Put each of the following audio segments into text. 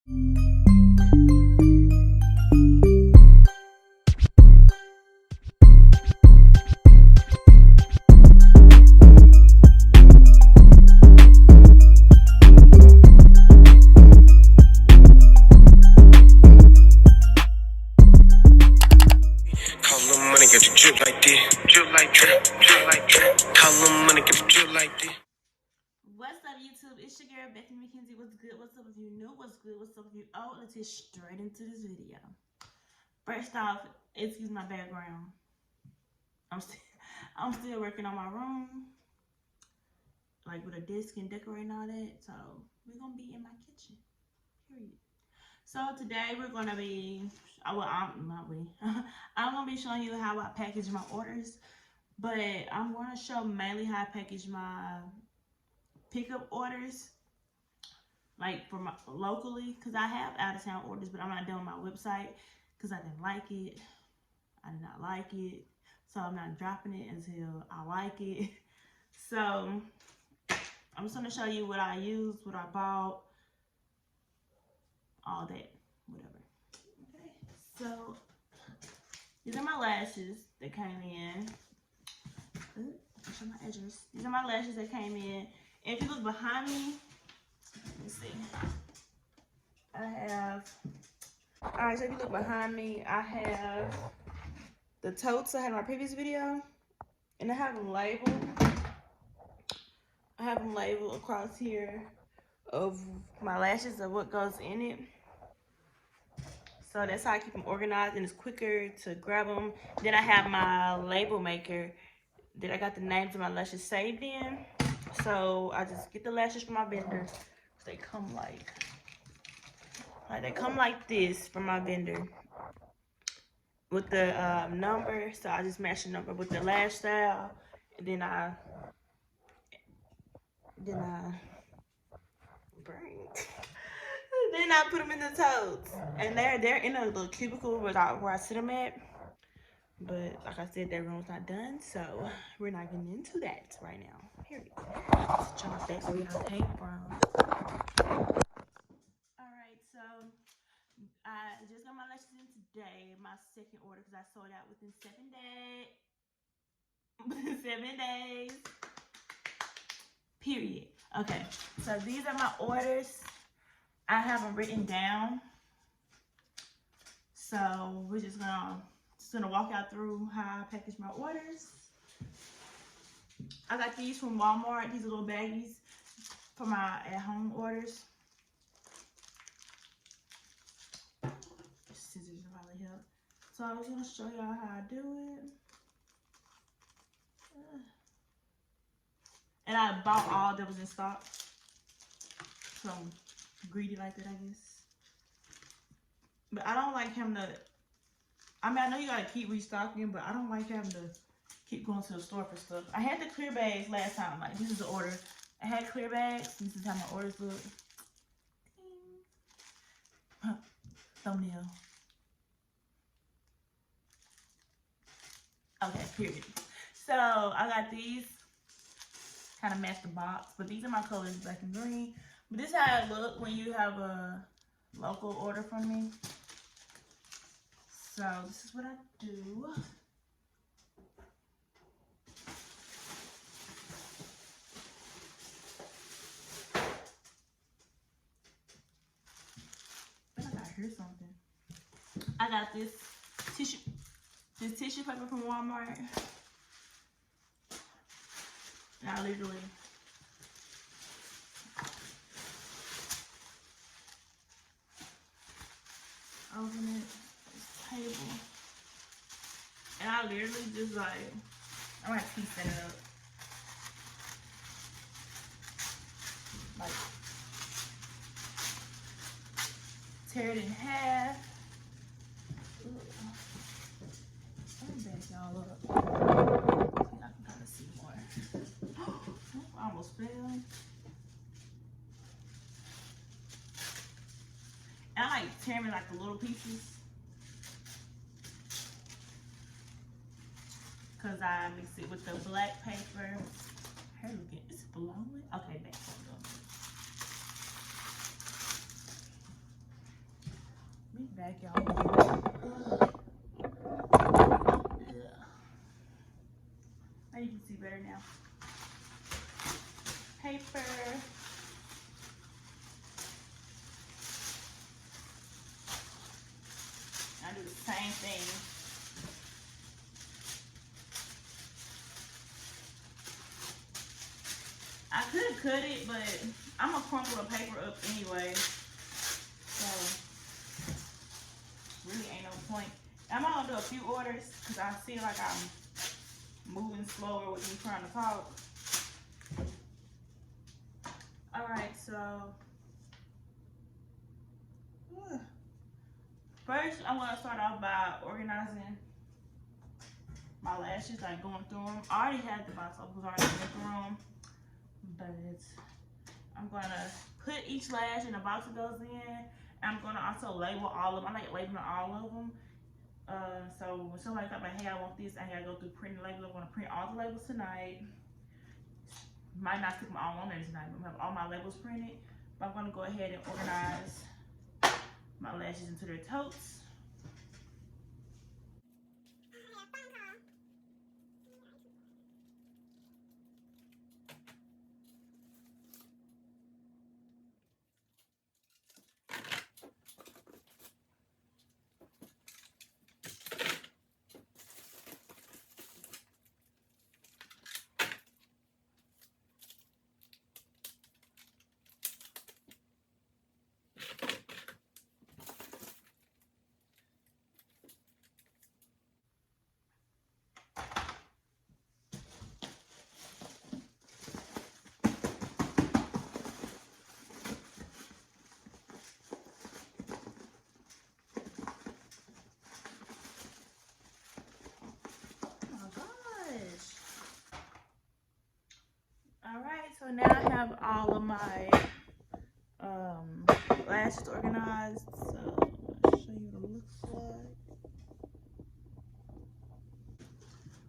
What's up, YouTube? It's your girl Bethany Billings. What's good? What's up if you new? What's good? What's up if you old? Let's get straight into this video. First off, excuse my background. I'm still working on my room, like with a desk and decorating all that. So we're gonna be in my kitchen. Period. So today we're gonna be, I'm gonna be showing you how I package my orders, but I'm gonna show mainly how I package my pickup orders, like for my locally, because I have out of town orders, but I'm not doing my website because I didn't like it. I did not like it, so I'm not dropping it until I like it. So I'm just gonna show you what I used, what I bought, all that, whatever. Okay, so these are my lashes that came in. I'll show my edges. These are my lashes that came in. And if you look behind me, let me see. I have, alright, so if you look behind me, I have the totes I had in my previous video. And I have them labeled. I have them labeled across here of my lashes of what goes in it. So that's how I keep them organized and it's quicker to grab them. Then I have my label maker that I got the names of my lashes saved in. So I just get the lashes from my vendor. They come like they come like this from my vendor with the number. So I just match the number with the lash style, and then I put them in the totes, and they're in a little cubicle where I sit them at. But like I said, that room's not done, so we're not getting into that right now. Period. Let's jump back where y'all came from. Alright, so I just got my lashes in today, my second order, because I sold out within 7 days. 7 days. Period. Okay, so these are my orders. I have them written down. So we're just gonna walk out through how I package my orders. I got these from Walmart, these little baggies for my at-home orders. Scissors will probably help. So I was gonna show y'all how I do it. And I bought all that was in stock. So I'm greedy like that, I guess. But I don't like having to, I mean, I know you gotta keep restocking, but I don't like having to keep going to the store for stuff. I had the clear bags last time. Like, this is the order. I had clear bags. This is how my orders look. Thumbnail. Okay, period. So I got these. Kind of match the box, but these are my colors, black and green. But this is how it look when you have a local order from me. So this is what I do. I think I hear something. I got this tissue paper from Walmart. And I literally open it, this table, and I literally just like, I'm gonna piece that up. Like, tear it in half. Ooh. Let me back y'all up. So y'all can kind of see more. I almost fell. And I like tearing like the little pieces. Because I mix it with the black paper. Hey, look at, is it blowing? Okay, back. back, y'all. Yeah. Now you can see better now. Paper. I do the same thing. I could cut it, but I'm gonna crumple the paper up anyway. So really ain't no point. I'm gonna do a few orders because I feel like I'm moving slower with me trying to talk. Alright, so first I'm gonna start off by organizing my lashes, like going through them. I already had the box, I was already going through them, but I'm gonna put each lash in the box it goes in. I'm gonna also label all of them. I like labeling all of them. So when somebody's like, hey, I want this, I gotta go through printing labels. I'm gonna print all the labels tonight. Might not stick my all on there tonight, but I'm gonna have all my labels printed. But I'm gonna go ahead and organize my lashes into their totes. Alright, so now I have all of my lashes organized. So I'll show you what it looks like.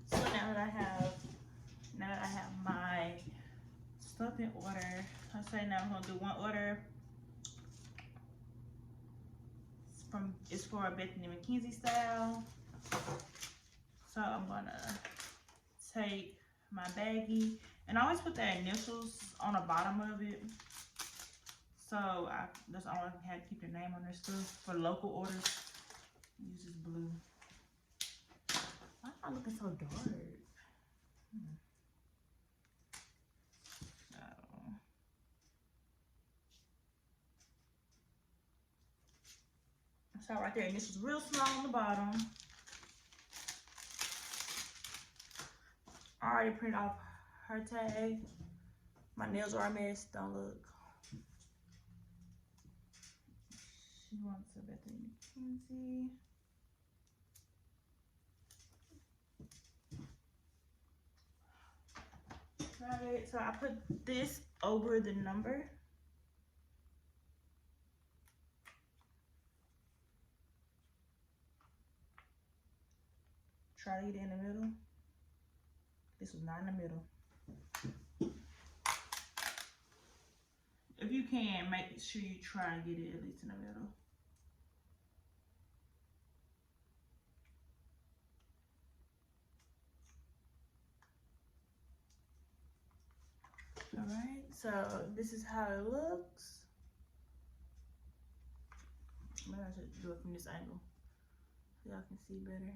So now that I have my stuff in order, I say now I'm gonna do one order. It's for a Bethany Billings style. So I'm gonna take my baggie, and I always put their initials on the bottom of it. So that's all I had to keep their name on their stuff. For local orders, use this blue. Why am I looking so dark? So right there, initials real small on the bottom. I already printed off her tag. My nails are a mess, don't look. She wants a Bethany Billings. Right, so I put this over the number. Try to get it in the middle. This was not in the middle. If you can, make sure you try and get it at least in the middle. Alright, so this is how it looks. Maybe I should do it from this angle so y'all can see better.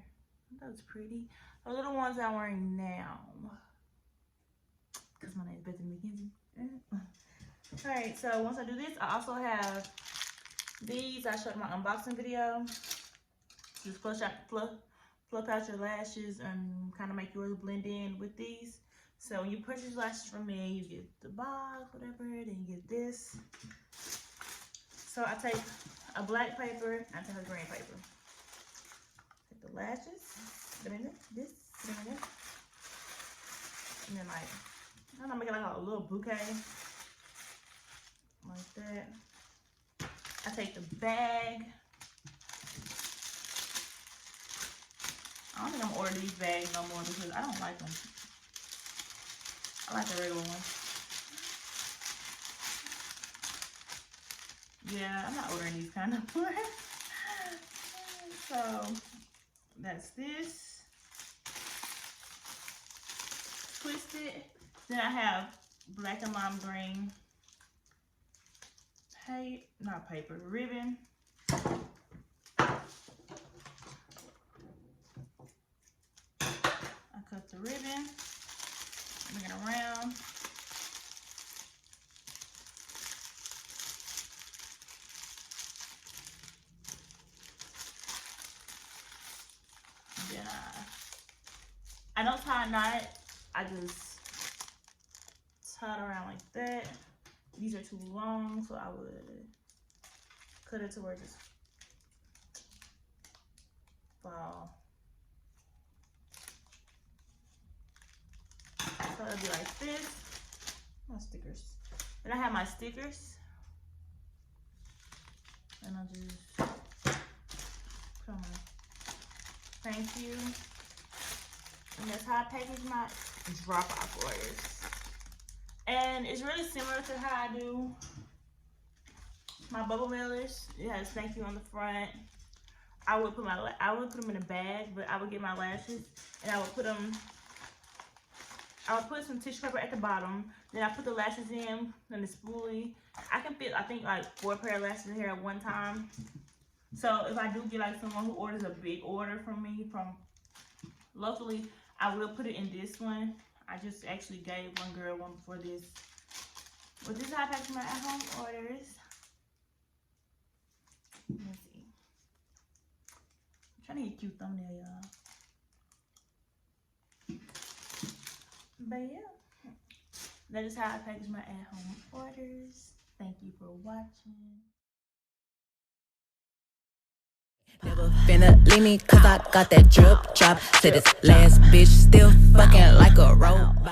That's pretty. Those are the ones I'm wearing now. Because my name is Bethany Billings. Alright, so once I do this, I also have these. I showed in my unboxing video. Just fluff out your lashes and kind of make yours blend in with these. So when you purchase lashes from me, you get the box, whatever, then you get this. So I take a black paper, I take a green paper. Take the lashes, put in it, this, put in it. And then like, I don't know, make it like a little bouquet. Like that. I take the bag. I don't think I'm gonna order these bags no more because I don't like them. I like the regular one. Yeah, I'm not ordering these kind of ones. So that's this. Twisted. Then I have black and lime green ribbon. I cut the ribbon, bring it around. And then I don't tie a knot, I just tie it around like that. These are too long, so I would cut it to where it just fall. So it'll be like this. My stickers. Then I have my stickers. And I'll just put on my thank you. And that's how I package my drop-off orders. And it's really similar to how I do my bubble mailers. It has thank you on the front. I would put them in a bag, but I would get my lashes and I would put some tissue paper at the bottom. Then I put the lashes in and the spoolie. I can fit, I think, like 4 pair of lashes in here at one time. So if I do get like someone who orders a big order from me from locally, I will put it in this one. I just actually gave one girl one before this. But this is how I package my at-home orders. Let's see. I'm trying to get a cute thumbnail, y'all. But yeah, that is how I package my at-home orders. Thank you for watching. Never finna leave me cause I got that drip drop. Said this last bitch still fucking like a robot.